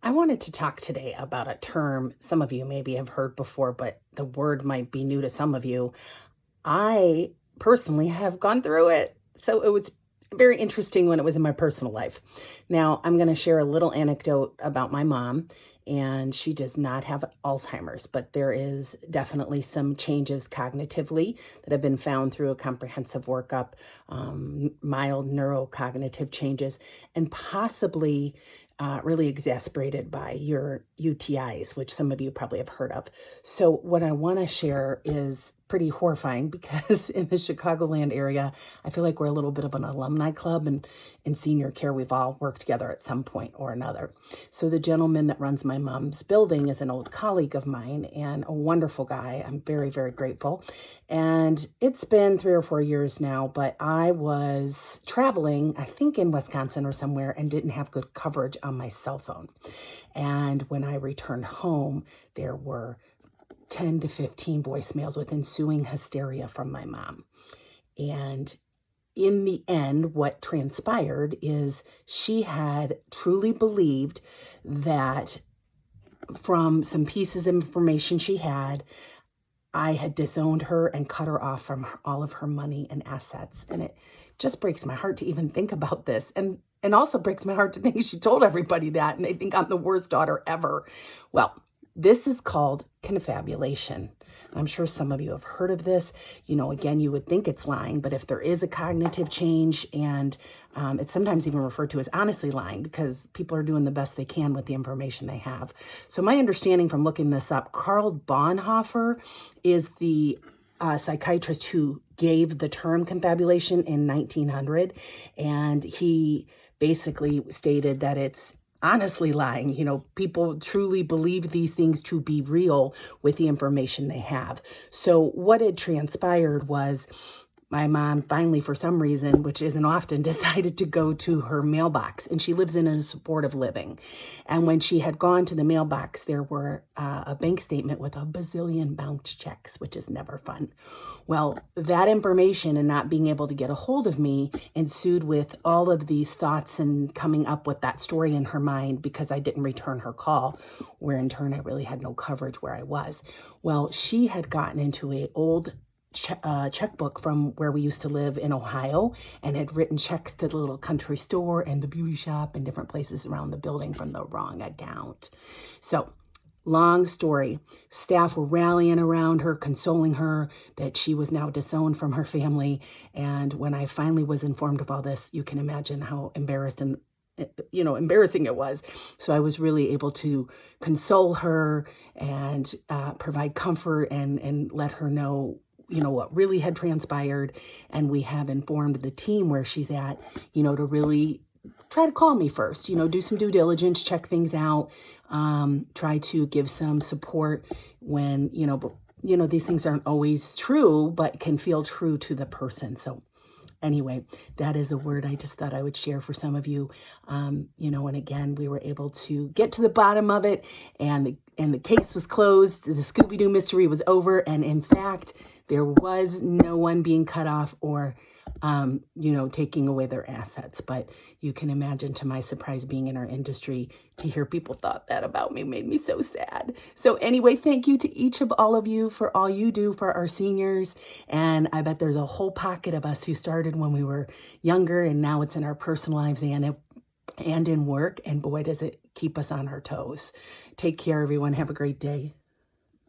I wanted to talk today about a term some of you maybe have heard before, but the word might be new to some of you. I personally have gone through it. So it was very interesting when it was in my personal life. Now, I'm going to share a little anecdote about my mom, and she does not have Alzheimer's, but there is definitely some changes cognitively that have been found through a comprehensive workup, mild neurocognitive changes, and possibly really exacerbated by your UTIs, which some of you probably have heard of. So, what I want to share is pretty horrifying because in the Chicagoland area, I feel like we're a little bit of an alumni club, and in senior care, we've all worked together at some point or another. So, the gentleman that runs my mom's building is an old colleague of mine and a wonderful guy. I'm very, very grateful. And it's been 3 or 4 years now, but I was traveling, I think in Wisconsin or somewhere, and didn't have good coverage on my cell phone. And when I returned home, there were 10 to 15 voicemails with ensuing hysteria from my mom. And in the end, what transpired is she had truly believed that from some pieces of information she had, I had disowned her and cut her off from all of her money and assets. And it just breaks my heart to even think about this. And also breaks my heart to think she told everybody that, and they think I'm the worst daughter ever. Well, this is called confabulation. I'm sure some of you have heard of this. Again, you would think it's lying, but if there is a cognitive change, and it's sometimes even referred to as honestly lying because people are doing the best they can with the information they have. So my understanding from looking this up, Karl Bonhoeffer is the psychiatrist who gave the term confabulation in 1900, and he basically stated that it's honestly lying. People truly believe these things to be real with the information they have. So what had transpired was my mom finally, for some reason, which isn't often, decided to go to her mailbox, and she lives in a supportive living. And when she had gone to the mailbox, there were a bank statement with a bazillion bounced checks, which is never fun. Well, that information and not being able to get a hold of me ensued with all of these thoughts and coming up with that story in her mind because I didn't return her call, where in turn I really had no coverage where I was. Well, she had gotten into a old checkbook from where we used to live in Ohio, and had written checks to the little country store and the beauty shop and different places around the building from the wrong account. So long story, staff were rallying around her, consoling her that she was now disowned from her family. And when I finally was informed of all this, you can imagine how embarrassing it was. So I was really able to console her and provide comfort and let her know what really had transpired. And we have informed the team where she's at, to really try to call me first, do some due diligence, check things out, try to give some support when, these things aren't always true, but can feel true to the person. So anyway, that is a word I just thought I would share for some of you. And again, we were able to get to the bottom of it, and the case was closed. The Scooby-Doo mystery was over. And in fact, there was no one being cut off or, taking away their assets. But you can imagine, to my surprise, being in our industry, to hear people thought that about me made me so sad. So anyway, thank you to each of all of you for all you do for our seniors. And I bet there's a whole pocket of us who started when we were younger, and now it's in our personal lives and in work. And boy, does it keep us on our toes. Take care, everyone. Have a great day.